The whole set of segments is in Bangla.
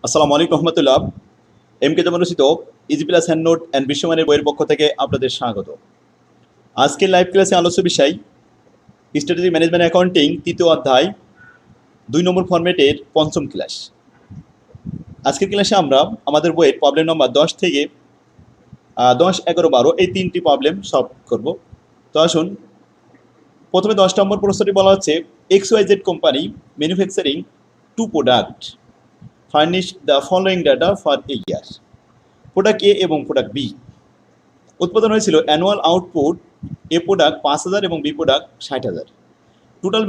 আসসালামু আলাইকুম রহমতুল্লাহ। এম কে জামান রচিত easy plus hand note and বিশ্বমানের বইয়ের পক্ষ থেকে আপনাদের স্বাগত। আজকের লাইভ ক্লাসে আলোচ্য বিষয় স্ট্র্যাটেজি ম্যানেজমেন্ট অ্যাকাউন্টিং তৃতীয় অধ্যায় 2 নম্বর ফরম্যাটের পঞ্চম ক্লাস। আজকের ক্লাসে আমরা আমাদের বইয়ের প্রবলেম নম্বর 10 থেকে 10, 11, 12 এই তিনটি প্রবলেম সলভ করব। তো আসুন, প্রথমে 10 নম্বর প্রশ্নটি বলা হচ্ছে XYZ company manufacturing two product furnish the following data for a year. Product A এবং প্রোডাক্ট বি উৎপাদন হয়েছিল অ্যানুয়াল আউটপুট এ প্রোডাক্ট 5,000 এবং B product 60,000। Total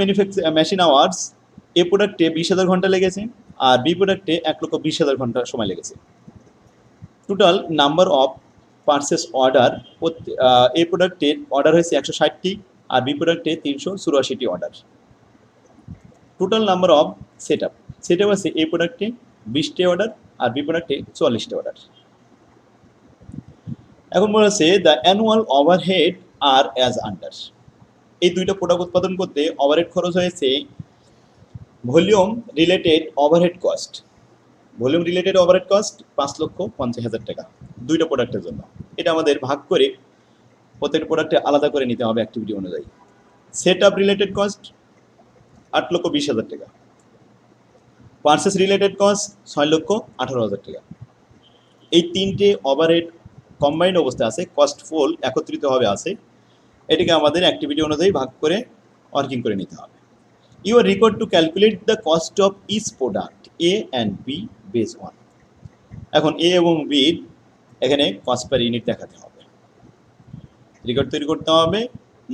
machine hours A প্রোডাক্টে 20,000 ঘন্টা লেগেছে আর বি প্রোডাক্টে 1,20,000 ঘন্টা সময় লেগেছে। Total number of purchase order A প্রোডাক্টের অর্ডার হয়েছে 160টি আর বি প্রোডাক্টে 384টি order. Total number of set up আছে এ প্রোডাক্টে 20টি অর্ডার আর বি প্রোডাক্টে 44টি অর্ডার। এখন বলেছে the annual overhead are as under. এই দুইটা প্রোডাক্ট উৎপাদন করতে ওভারহেড খরচ হয়েছে volume related overhead cost. Volume related overhead cost 5,50,000 টাকা দুইটা প্রোডাক্টের জন্য। এটা আমাদের ভাগ করে প্রত্যেকটা প্রোডাক্টে আলাদা করে নিতে হবে অ্যাক্টিভিটি অনুযায়ী। সেট আপ রিলেটেড কস্ট 8,20,000 টাকা। পারচেস রিলেটেড কস্ট 6,18,000 টাকা। এই তিনটে ওভারহেড কম্বাইন্ড অবস্থায় আছে, কস্ট ফুল একত্রিতভাবে আছে। এটিকে আমাদের অ্যাক্টিভিটি অনুযায়ী ভাগ করে ওয়ার্কিং করে নিতে হবে। You are required to calculate the cost of each product A and B base one. এখন এ এবং বির এখানে কস্ট পার ইউনিট দেখাতে হবে, রেকর্ড তৈরি করতে হবে।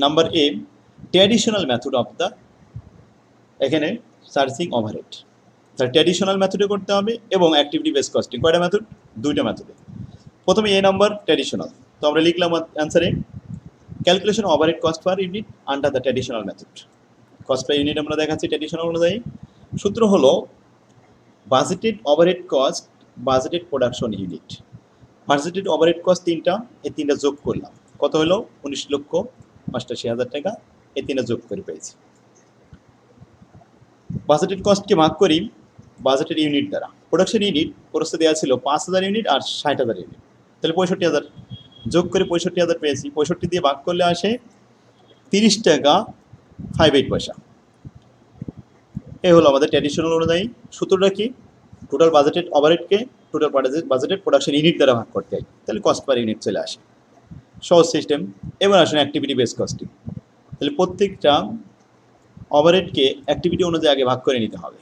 Number A traditional method of the, এখানে সার্চিং ওভারহেড তার ট্র্যাডিশনাল মেথডে করতে হবে এবং অ্যাক্টিভিটি বেস কস্টিং। কয়টা মেথড? দুইটা মেথডে। প্রথমে এ নাম্বার ট্র্যাডিশনাল, তো আমরা লিখলাম অ্যান্সারে calculation overhead cost per unit under the traditional method. Cost per unit আমরা দেখাচ্ছি ট্র্যাডিশনাল অনুযায়ী। সূত্র হলো budgeted overhead cost budgeted production unit. Budgeted overhead cost তিনটা, এই তিনটা যোগ করলাম, কত হলো 19,88,000 টাকা। এই তিনটা যোগ করে পেয়েছি। বাজেটেড কস্টকে ভাগ করি বাজেটেড ইউনিট দ্বারা। প্রোডাকশন ইউনিট প্রস্তুত দেওয়া ছিল 5,000 ইউনিট আর 60,000 ইউনিট, তাহলে 65,000 যোগ করে 65,000 পেয়েছি। 65 দিয়ে ভাগ করলে আসে 30 টাকা 58 পয়সা। এই হলো আমাদের ট্র্যাডিশনাল অনুযায়ী। সূত্রটা কি? টোটাল বাজেটেড ওভারহেডকে টোটাল বাজেটেড প্রোডাকশন ইউনিট দ্বারা ভাগ করতে হয়, তাহলে কস্ট পার ইউনিট চলে আসে। সহজ সিস্টেম। এবার আসুন অ্যাক্টিভিটি বেস কস্টিং। তাহলে প্রত্যেকটা ওভারহেডকে অ্যাক্টিভিটি অনুযায়ী আগে ভাগ করে নিতে হবে।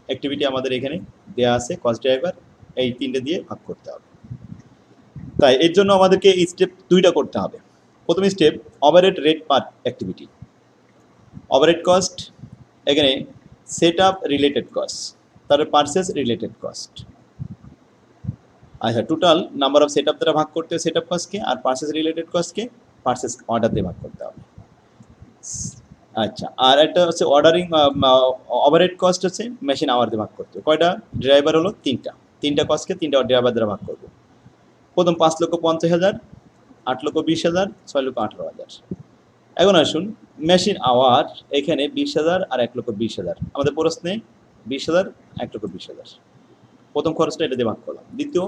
অ্যাক্টিভিটি আমাদের এখানে দেওয়া আছে, কস্ট ড্রাইভার, এই তিনটে দিয়ে ভাগ করতে হবে। তাই এর জন্য আমাদেরকে এই স্টেপ দুইটা করতে হবে। প্রথম স্টেপ ওভারহেড রেট পার অ্যাক্টিভিটি। ওভারহেড কস্ট এখানে সেট আপ রিলেটেড কস্ট, তারপরে পারচেস রিলেটেড কস্ট। আচ্ছা, total number of set up দ্বারা ভাগ করতে হবে সেট আপ কস্টকে, আর পারচেস রিলেটেড কস্টকে পারচেস অর্ডার দিয়ে ভাগ করতে হবে। আচ্ছা, আর একটা হচ্ছে অর্ডারিং ওভারহেড কস্ট হচ্ছে মেশিন আওয়ার দিয়ে ভাগ করতে হবে। কয়টা? ড্রাইভার হলো তিনটা কস্টকে তিনটা ড্রাইভার দ্বারা ভাগ করবো। প্রথম 5,50,000, 8,20,000, 6,18,000। এখন আসুন মেশিন আওয়ার, এখানে 20,000 আর 1,20,000। আমাদের প্রশ্নে 20,000, 1,20,000। প্রথম খরচটা এটা দিয়ে ভাগ করলাম। দ্বিতীয়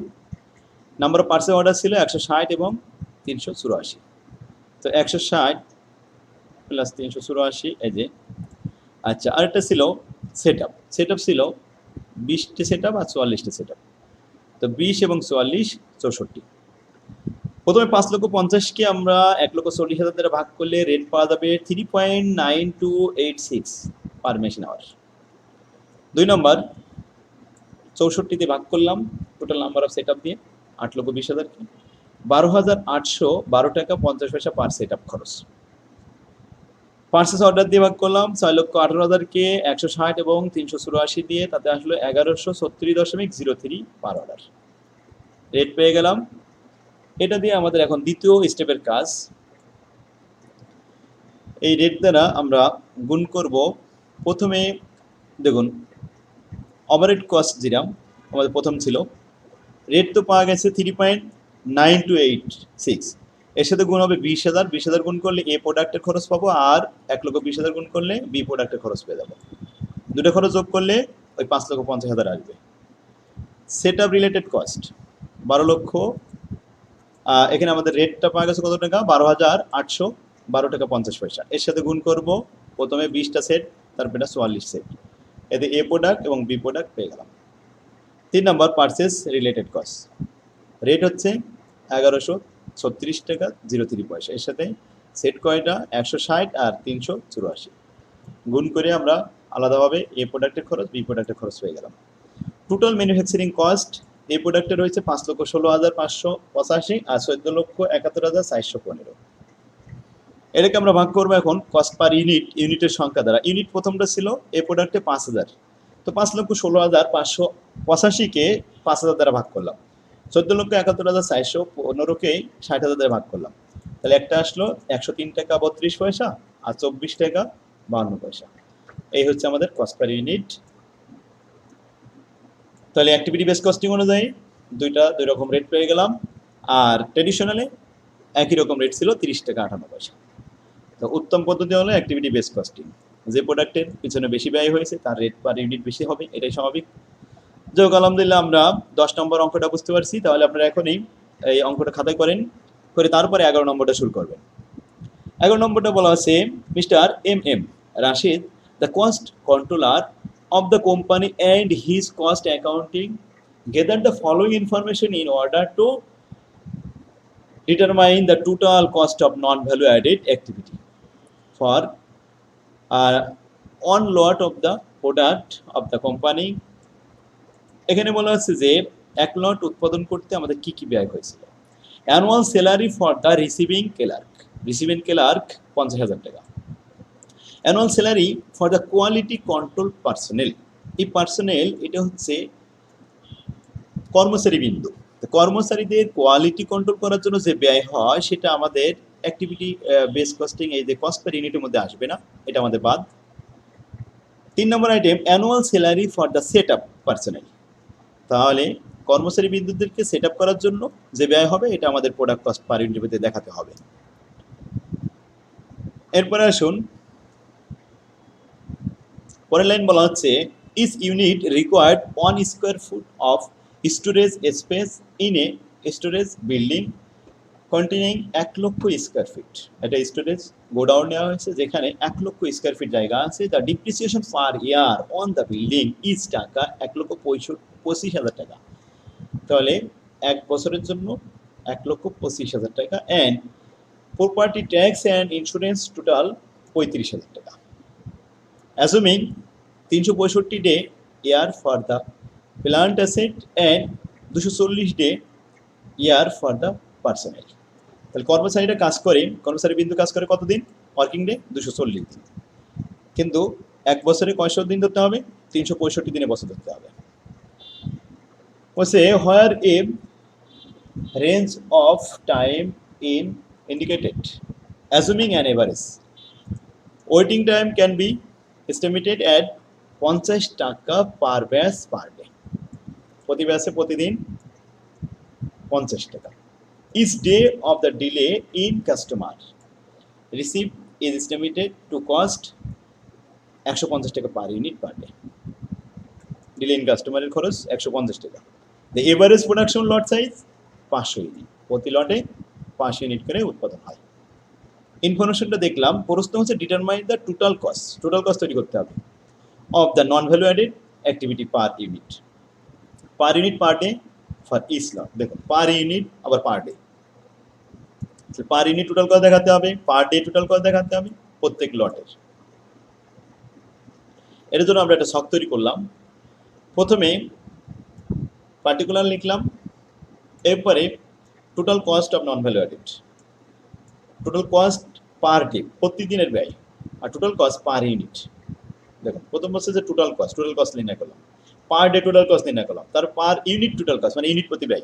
নাম্বার অফ পার্সেল অর্ডার ছিল 160 এবং 384। তো 160 প্লাস 384 এই যে। আচ্ছা, আরেকটা ছিল সেট আপ ছিল 20টি সেট আপ আর 44টি সেট আপ। তো 20 এবং 44 64। প্রথমে 5,50,000কে আমরা 1,40,000 দ্বারা ভাগ করলে রেট পাওয়া যাবে 3.9286 পার মেশিন আওয়ার। 2 নম্বর 64 দিয়ে ভাগ করলাম total number of set up দিয়ে 8,20,000কে 12,812 টাকা 50 পয়সা পার সেট আপ খরচ। পার্সেস অর্ডার দিয়ে ভাগ করলাম 6,18,000কে 160 এবং 384 দিয়ে, তাতে আসলো 1,136.03 পার অর্ডার। রেট পেয়ে গেলাম। এটা দিয়ে আমাদের এখন দ্বিতীয় স্টেপের কাজ। এই রেট দ্বারা আমরা গুণ করব। প্রথমে দেখুন ওভারহেড কস্ট যেরকম আমাদের প্রথম ছিল, রেট তো পাওয়া গেছে 3.9286, এর সাথে গুণ হবে 20,000। 20,000 গুণ করলে এ প্রোডাক্টের খরচ পাবো, আর 1,20,000 গুণ করলে বি প্রোডাক্টের খরচ পেয়ে যাবো। দুটো খরচ যোগ করলে ওই 5,50,000 আসবে। সেট আপ রিলেটেড কস্ট 12 লক্ষ, এখানে আমাদের রেটটা পাওয়া গেছে কত টাকা, 12,812 টাকা 50 পয়সা। এর সাথে গুণ করব প্রথমে 20টা সেট, তারপর এটা 44 সেট, এতে এ প্রোডাক্ট এবং বি প্রোডাক্ট পেয়ে গেলাম। 3 নম্বর পারচেস রিলেটেড কস্ট, রেট হচ্ছে 1136 টাকা 03 পয়সা। এর সাথে সেট কয়টা, 160 আর 384, গুণ করে আমরা আলাদাভাবে এ প্রোডাক্টের খরচ বি প্রোডাক্টের খরচ পেয়ে গেলাম। টোটাল ম্যানুফ্যাকচারিং কস্ট এই প্রোডাক্টে রয়েছে 5,16,585 আর 14,71,415। এটাকে আমরা ভাগ করবো এখন কস্ট পার ইউনিট, ইউনিটের সংখ্যা দ্বারা। ইউনিট প্রথমটা ছিল এই প্রোডাক্টে 5,000, তো 5,16,585কে 5,000 দ্বারা ভাগ করলাম, 14,71,415কে 60,000 দ্বারা ভাগ করলাম, তাহলে একটা আসলো 103 টাকা 32 পয়সা আর 24 টাকা 52 পয়সা। এই হচ্ছে আমাদের কস্ট পার ইউনিট। তাহলে অ্যাক্টিভিটি বেস কস্টিং অনুযায়ী দুই রকম রেট পেয়ে গেলাম, আর ট্রেডিশনালে একই রকম রেট ছিল 30 টাকা 58 পয়সা। তো উত্তম পদ্ধতি হলো অ্যাক্টিভিটি বেস কস্টিং। যে প্রোডাক্টের পিছনে বেশি ব্যয় হয়েছে তার রেট পার ইউনিট বেশি হবে, এটাই স্বাভাবিক। যাই হোক, আলহামদুলিল্লাহ আমরা 10 নম্বর অঙ্কটা বুঝতে পারছি। তাহলে আপনারা এখনই এই অঙ্কটা খাতায় করেন, করে তারপরে 11 নম্বরটা শুরু করবেন। 11 নম্বরটা বলা আছে, mister M Rashid, the cost controller of the company and his cost accounting gather the following information in order to determine the total cost of non-value added activity for one lot of the product of the company। এখানে বলা আছে যে এক লট উৎপাদন করতে আমাদের কি কি ব্যয় হয়েছিল। Annual salary for the receiving clerk 50,000 টাকা। Annual salary for the quality control personnel, এই পার্সোনেল এটা হচ্ছে কর্মচারী বিন্দু। কর্মচারীদের কোয়ালিটি কন্ট্রোল করার জন্য যে ব্যয় হয় সেটা আমাদের অ্যাক্টিভিটি বেস কস্টিং, এই যে কস্ট পার ইউনিটের মধ্যে আসবে না, এটা আমাদের বাদ। 3 নম্বর item, annual salary for the set up personnel, তাহলে কর্মচারী বিন্দুদেরকে সেট আপ করার জন্য যে ব্যয় হবে এটা আমাদের প্রোডাক্ট কস্ট পার ইউনিটের মধ্যে দেখাতে হবে। এরপরে আসুন পরের লাইন বলা হচ্ছে, each unit required 1 square foot of storage space in a storage building containing 1 lakh square feet. এটা স্টোরেজ গোডাউন নেওয়া হয়েছে যেখানে 1 লক্ষ স্কোয়ার ফিট জায়গা আছে। The depreciation per year on the building is টাকা 1,25,000 টাকা। তাহলে 1 বছরের জন্য 1,25,000 টাকা। And property tax and insurance total 35,000 টাকা। Assuming 365 day year for the plant asset and 240 day year for the personnel. তাহলে কর্মচারীরা কাজ করে, কর্মচারী বিন্দু কাজ করে কতদিন, ওয়ার্কিং ডে 240 দিন, কিন্তু 1 বছরে কয়শো দিন ধরতে হবে, 365 দিনে বছর ধরতে হবে। বলছে where a range of time in indicated assuming an average waiting time can be estimated at 50 taka per batch per day. প্রতি ব্যাচে প্রতিদিন 50 টাকা। Each day of the delay in customer receive is estimated to cost 150 টাকা per unit per day. Delay in কাস্টমারের খরচ 150 টাকা। The average production lot size 500 unit, প্রতি লটে 5 ইউনিট করে উৎপাদন হয়। ইনফরমেশনটা দেখলাম। প্রশ্ন হচ্ছে determine the total cost, total cost তৈরি করতে হবে of the non value added activity per unit per day for each lot. দেখুন পার ইউনিট আবার per day, per unit total cost দেখাতে হবে, পার ডে টোটাল কস্ট দেখাতে হবে প্রত্যেক লটের। এর জন্য আমরা একটা ছক তৈরি করলাম। প্রথমে পার্টিকুলার লিখলাম, এরপরে total cost of non value added, total cost per day প্রতিদিনের ব্যয়, আর টোটাল কস্ট পার ইউনিট। দেখুন প্রথম বলছে যে টোটাল কস্ট নির্ণয় করলাম, পার ডে টোটাল কস্ট নির্ণয় করলাম, তার পার ইউনিট টোটাল কস্ট মানে ইউনিট প্রতি ব্যয়।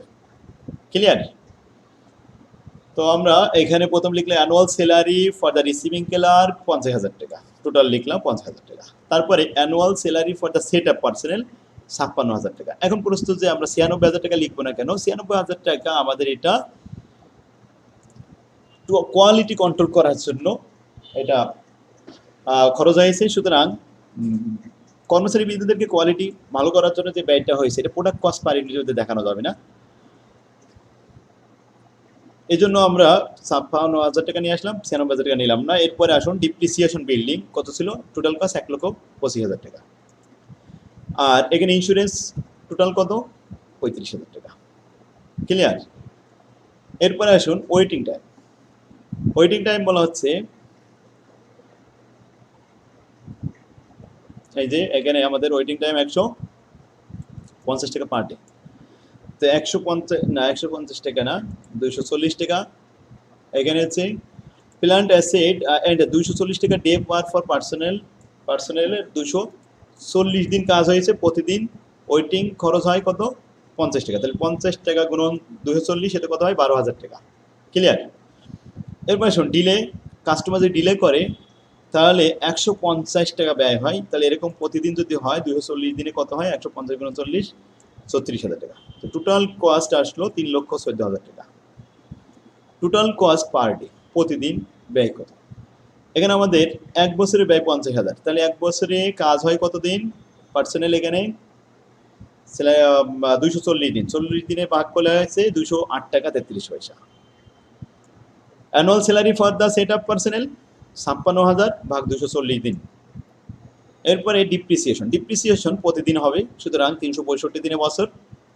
ক্লিয়ার? তো আমরা এখানে প্রথম লিখলে annual salary for the receiving clerk 50,000 টাকা, টোটাল লিখলাম 50,000 টাকা। তারপরে annual salary for the set up personnel 56,000 টাকা। এখন প্রশ্ন যে আমরা 96,000 টাকা লিখবো না কেন? 96,000 টাকা আমাদের এটা কোয়ালিটি কন্ট্রোল করার জন্য এটা খরচ হয়েছে। সুতরাং কর্মচারী বিন্দুদেরকে কোয়ালিটি ভালো করার জন্য যে ব্যয়টা হয়েছে এটা প্রোডাক্ট কস্ট পার ইউনিটে দেখানো যাবে না, এই জন্য আমরা ৫৬,০০০ টাকা নিয়ে আসলাম, ৯৬,০০০ টাকা নিলাম না। এরপরে আসুন ডিপ্রিসিয়েশন বিল্ডিং কত ছিল, টোটাল কস্ট ১,২৫,০০০ টাকা। আর এখানে ইন্স্যুরেন্স টোটাল কত, ৩৫,০০০ টাকা। ক্লিয়ার? এরপরে আসুন ওয়েটিং টাইম। ওয়েটিং টাইম বলা হচ্ছে এই যে এখানে আমাদের ওয়েটিং টাইম ১৫০ টাকা পার ডে। তো ১৫০ টাকা না, ২৪০ টাকা। এখানে হচ্ছে প্ল্যান্ট অ্যাসেট অ্যান্ড ২৪০ টাকা ডে ওয়ার্ক ফর পার্সোনেলের ২৪০ দিন কাজ হয়েছে, প্রতিদিন ওয়েটিং খরচ হয় কত, ৫০ টাকা। তাহলে ৫০ টাকা গুণন ২৪০, এতে কত হয়, ১২,০০০ টাকা। ক্লিয়ার? এরপর আসুন ডিলে, কাস্টমার যদি ডিলে করে তাহলে ১৫০ টাকা ব্যয় হয়। তাহলে এরকম প্রতিদিন যদি হয় ২৪০ দিনে কত হয়, ১৫০ গুণ ৪০, ৩৬,০০০ টাকা। তো টোটাল কস্ট আসলো ৩,১৪,০০০ টাকা। টোটাল কস্ট পার ডে, প্রতিদিন ব্যয় কত। এখানে আমাদের ১ বছরে ব্যয় ৫০,০০০, তাহলে ১ বছরে কাজ হয় কতদিন, পার্সোনাল এখানে ২৪০ দিন, ৪০ দিনে ভাগ করলে হয়েছে ২০৮ টাকা ৩৩ পয়সা। Annual salary for the set up personnel ৫৬,০০০ ভাগ ২৪০ দিন। এরপরে ডিপ্রিসিয়েশন প্রতিদিন হবে, সুতরাং ৩৬৫ দিনে বছর,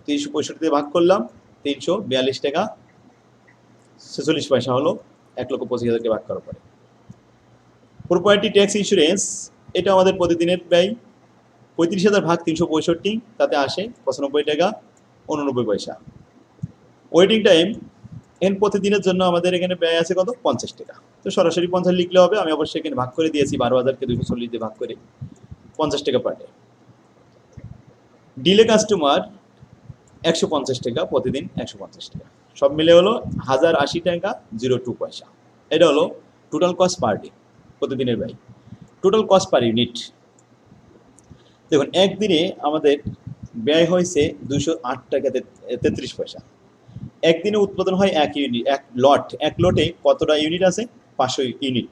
৩৬৫ দিয়ে ভাগ করলাম ৩৪২ টাকা ৪৬ পয়সা হলো ১,২৫,০০০ ভাগ করার পরে। প্রপার্টি ট্যাক্স ইন্স্যুরেন্স, এটা আমাদের প্রতিদিনের ব্যয়, ৩৫,০০০ ভাগ ৩৬৫, তাতে আসে ৯৫ টাকা ৮৯ পয়সা। ওয়েটিং টাইম এখানে প্রতিদিনের জন্য আমাদের এখানে ব্যয় আছে কত, ৫০ টাকা। তো সরাসরি ৫০ লিখলে হবে, আমি অবশ্যই এখানে ভাগ করে দিয়েছি ১২,০০০কে ২৪০ দিয়ে ভাগ করে ৫০ টাকা পার ডে। ডিলে কাস্টমার ১৫০ টাকা, প্রতিদিন ১৫০ টাকা, সব মিলে হলো ১,০৮০ টাকা ০২ পয়সা। এটা হলো টোটাল কস্ট পার ডে, প্রতিদিনের ব্যয়। টোটাল কস্ট পার ইউনিট দেখুন, একদিনে আমাদের ব্যয় হয়েছে ২০৮ টাকা ৩৩ পয়সা। একদিনে উৎপাদন হয় ১ ইউনিট, এক লটে কতটা ইউনিট আছে, ৫০০ ইউনিট।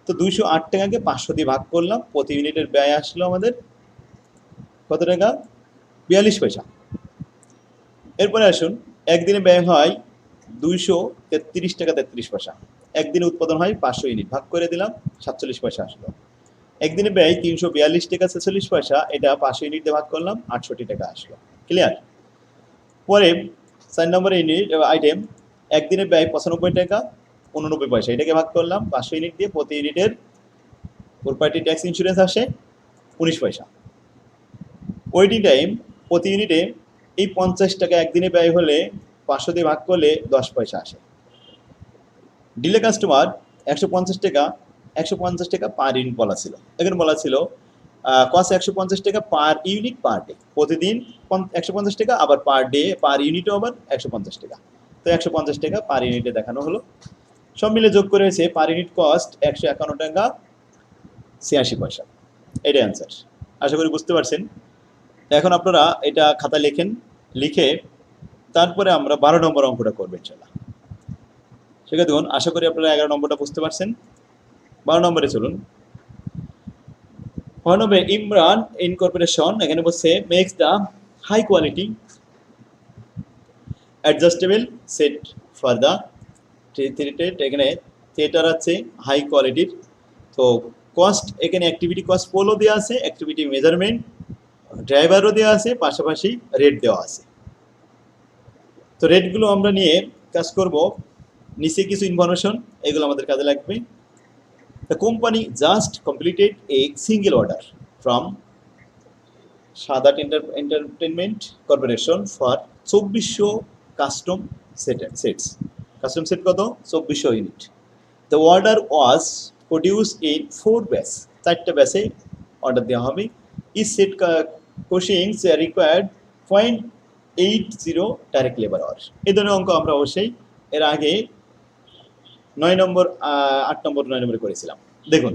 তো ২০৮ টাকাকে ৫০০ দিয়ে ভাগ করলাম, প্রতি ইউনিটের ব্যয় আসলো আমাদের কত টাকা, ৪২ পয়সা। এরপরে আসুন একদিনে ব্যয় হয় ২৩৩ টাকা ৩৩ পয়সা। একদিনে উৎপাদন হয় ৫০০ ইউনিট, ভাগ করে দিলাম ৪৭ পয়সা আসলো। একদিনে ব্যয় ৩৪২ টাকা ৪৬ পয়সা, এটা ৫০০ ইউনিট দিয়ে ভাগ করলাম ৬৮ টাকা আসলো। ক্লিয়ার? পরে ৪ নম্বরে আইটেম, একদিনে ব্যয় ৯৫ টাকা ৮৯ পয়সা, এটাকে ভাগ করলাম ৫০০ ইউনিট দিয়ে, প্রতি ইউনিটের প্রপার্টি ট্যাক্স ইন্স্যুরেন্স আসে ১৯ পয়সা। ওয়েটিং টাইম প্রতি ইউনিটে এই ৫০ টাকা একদিনে ব্যয় হলে ৫০০ দিয়ে ভাগ করলে ১০ পয়সা আসে। ডিলে কাস্টমার ১৫০ টাকা পার ইউনিট বলা ছিল, এখানে বলা ছিল কস্ট ১৫০ টাকা পার ইউনিট পার ডে, প্রতিদিন ১৫০ টাকা, আবার পার ডে পার ইউনিটও আবার ১৫০ টাকা। তো ১৫০ টাকা পার ইউনিটে দেখানো হলো, সব মিলে যোগ করে হয়েছে পার ইউনিট কস্ট ১৫১ টাকা ৮৬ পয়সা। এটাই অ্যান্সার। আশা করি বুঝতে পারছেন। এখন আপনারা এটা খাতা লেখেন, লিখে তারপরে আমরা ১২ নম্বর অঙ্কটা করবেন ইনশাআল্লাহ। সেটা দেখুন, আশা করি আপনারা ১১ নম্বরটা বুঝতে পারছেন। ১২ নম্বরে চলুন। ১ নম্বরে ইমরান ইনকর্পোরেশন, এখানে বলছে makes the high quality adjustable set for the theatre, এখানে থিয়েটার আছে হাই কোয়ালিটির। তো কস্ট, এখানে অ্যাক্টিভিটি কস্ট পোলও দেওয়া আছে, অ্যাক্টিভিটি মেজারমেন্ট, ড্রাইভারও দেওয়া আছে, পাশাপাশি রেট দেওয়া আছে। তো রেটগুলো আমরা নিয়ে কাজ করব, নিচে কিছু ইনফরমেশন, এগুলো আমাদের কাজে লাগবে। The company just completed a single order from Sadat entertainment corporation for ২৪০০ custom sets. Custom set কত, ২৪০০ unit. The order was produce in 4 batch, 4টা ব্যাচে অর্ডার দেওয়া হবে। ইচ সেট কোশিংস রিকোয়ার্ড 0.80 ডাইরেক্ট লেবার আওয়ার। এই ধরনের অঙ্ক আমরা অবশ্যই এর আগে ৯ নম্বর ৮ নম্বর ৯ নম্বরে করেছিলাম। দেখুন,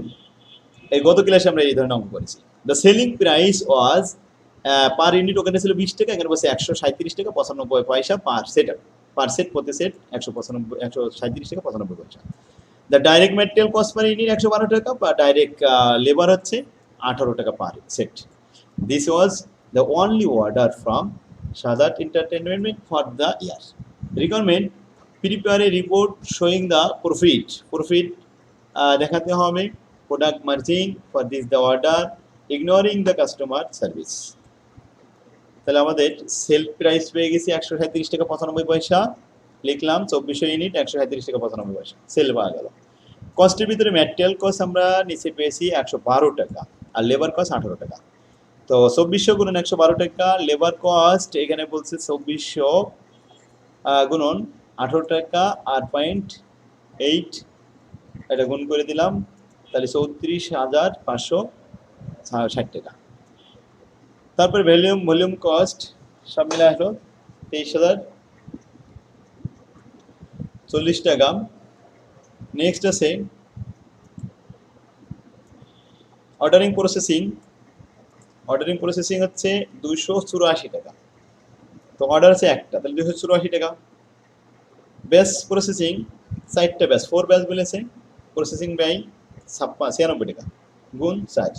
এই গত ক্লাসে আমরা এই ধরনের অঙ্ক করেছি। The selling price was per unit, ওখানে ছিল ২০ টাকা, এখানে বলছে ১৩৭ টাকা ৯৫ পয়সা পার সেট, প্রতি সেট ১৩৭ টাকা ৯৫ পয়সা। The direct material cost per unit ১১২ টাকা, বা ডাইরেক্ট লেবার হচ্ছে ১৮ টাকা পার set. This was the only order from Shahzad Entertainment for the year. Requirement: prepare a report showing the profit দেখাতে হবে, product margin for this the order, ignoring the customer service. তাহলে আমাদের সেল প্রাইস পেয়ে গেছি 137 টাকা 95 পয়সা, লিখলাম 2400 ইউনিট 137 টাকা 95 পয়সা, সেল পাওয়া গেল। কস্টের ভিতরে ম্যাটেরিয়াল কস্ট আমরা নিচে পেয়েছি 112 টাকা আর লেবার কস্ট 18 টাকা। তো 2400 গুণন 112 টাকা, লেবার কস্ট এখানে বলছে 2400 গুণন 18 টাকা আর 0.8, এটা গুণ করে দিলাম, তাহলে 34,560 টাকা। তারপরে ভলিউম কস্ট সব মিলে আসলো 23,040 টাকা। নেক্সট আছে অর্ডারিং প্রসেসিং হচ্ছে 284 টাকা। তো অর্ডার আছে একটা, তাহলে 284 টাকা। ব্যাচ প্রসেসিং 4টা ব্যাচ, 4 ব্যাচ বলেছে, প্রসেসিং ব্যয় 96 টাকা গুণ 4।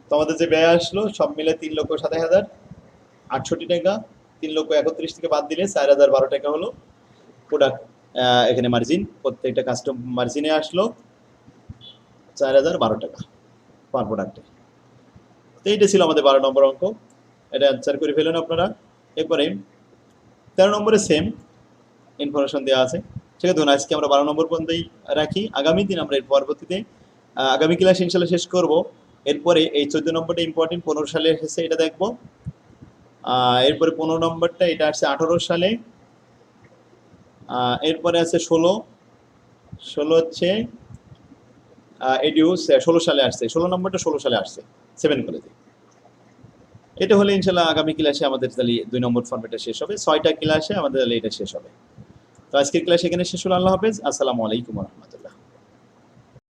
তো আমাদের যে ব্যয় আসলো সব মিলে 3,27,068 টাকা। 3,31,000 থেকে বাদ দিলে 4,012 টাকা হলো প্রোডাক্ট এখানে মার্জিন, প্রত্যেকটা কাস্টম মার্জিনে আসলো 4,012 টাকা পার প্রোডাক্টে। তো এইটা ছিল আমাদের 12 নম্বর অঙ্ক, এটা অ্যান্সার করে ফেলেন আপনারা। এরপরে 13 নম্বরে সেম ইনফরমেশন দেওয়া আছে। ঠিক আছে, ধরুন আজকে আমরা 12 নম্বর পর্যন্তই রাখি, আগামী দিন আমরা এর পরবর্তীতে আগামী ক্লাস ইনশাল্লাহ শেষ করব। এরপরে এই 14 নম্বরটা ইম্পর্টেন্ট, 15 সালে এসেছে, এটা দেখবো। এরপরে 15 নম্বরটা এটা আসছে 18 সালে। এরপরে আছে 16 হচ্ছে এডিউ 16 সালে আসছে, 16 নম্বরটা 16 সালে আসছে 7 কলেজে। এটা হলে ইনশাল্লাহ আগামী ক্লাসে আমাদের তাহলে 2 নম্বর ফর্মেটটা শেষ হবে, 6টা ক্লাসে আমাদের তাহলে এটা শেষ হবে। তো আজকের ক্লাস এখানে শেষ হলো। আল্লাহ হাফেজ, আসসালামু আলাইকুম ওয়া রাহমাতুল্লাহ।